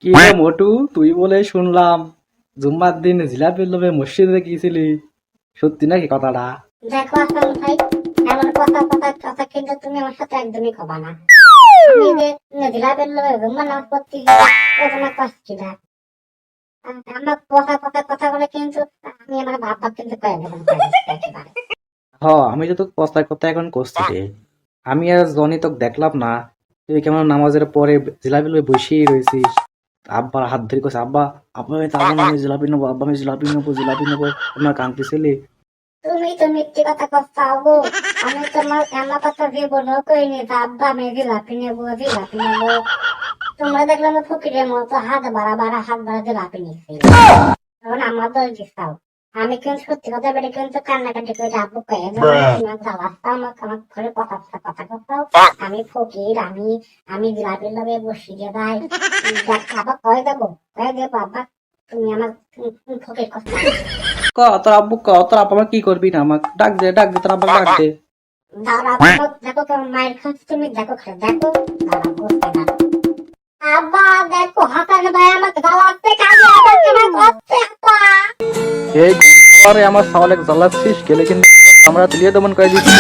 কি রে মোটু, তুই বলে শুনলাম জুম্মার দিন জিলাপির লোভে মসজিদে গিয়েছিলি, সত্যি নাকি কথাটা? দেখো আসাম ভাই, এমন কথা কথা কথা কিন্তু তুমি আমার সাথে একদমই কবা না। আমি যে নদীলা বেরলো রুম্মা নামাজ পড়তে গিয়ে তোমার কষ্ট না। আমার কথা কথা কথা বলে কিন্তু আমি আমার বাবা কিন্তু করে দেবো একেবারে। হ, আমি তো তোকে কথায় কথায় এখন করছি রে। আমি আর জনি তোকে দেখলাম না, তুই কেমন নামাজের পরে জিলাপি লোভে বসেই রয়েছিস। আব্বার হাত ধরে কইস, আব্বা আব্বা আমি তাবো না, আমি জিলাপি নেবো, আব্বা আমি জিলাপি নেবো, জিলাপি নেবো। আমার কান্তি ছেলে। তুমি তো মিথ্যে কথা করছাও গো। আমি তোমার এমন কথা জীবনেও কইনি যে আব্বা আমি জিলাপি নেবো জিলাপি নেবো। তোমরা দেখলাম ফকিরের মতো হাত বাড়া বাড়া হাত বাড়া জিলাপি নিচ্ছি। তখন আমার দোষ দিচ্ছাও। আমি কিন্তু সত্যি কথা বেড়ে কিন্তু কান্নাকাটি করে আব্বু কয়ে তোমার জ্বালাস্তা আমাকে আমার ঘরে কথা কথা করতাও। আমি ফকির, আমি জিলাপির লগে বসিয়ে যাই। আবার কয়ে দেবো আব্বা তুমি আমার ফকির কথা। ক তোর আব্বু, ক তোর আব্বা আমার কি করবি না, আমাকে ডাক দে তোর আব্বা ডাক দে। দাঁড়া দেখো তোমার মায়ের খাচ্ছে তুমি দেখো খেলে দেখো দাঁড়া বসতে দাঁড়া। আব্বা দেখো হাসান ভাই আমাকে জ্বালাচ্ছে কাজে আবার তোমার করছে আব্বা। এই গন্ডারে আমার সাওয়ালে জ্বালাচ্ছিস, গেলে কিন্তু আমরা তুলিয়ে দমন করে দিচ্ছি।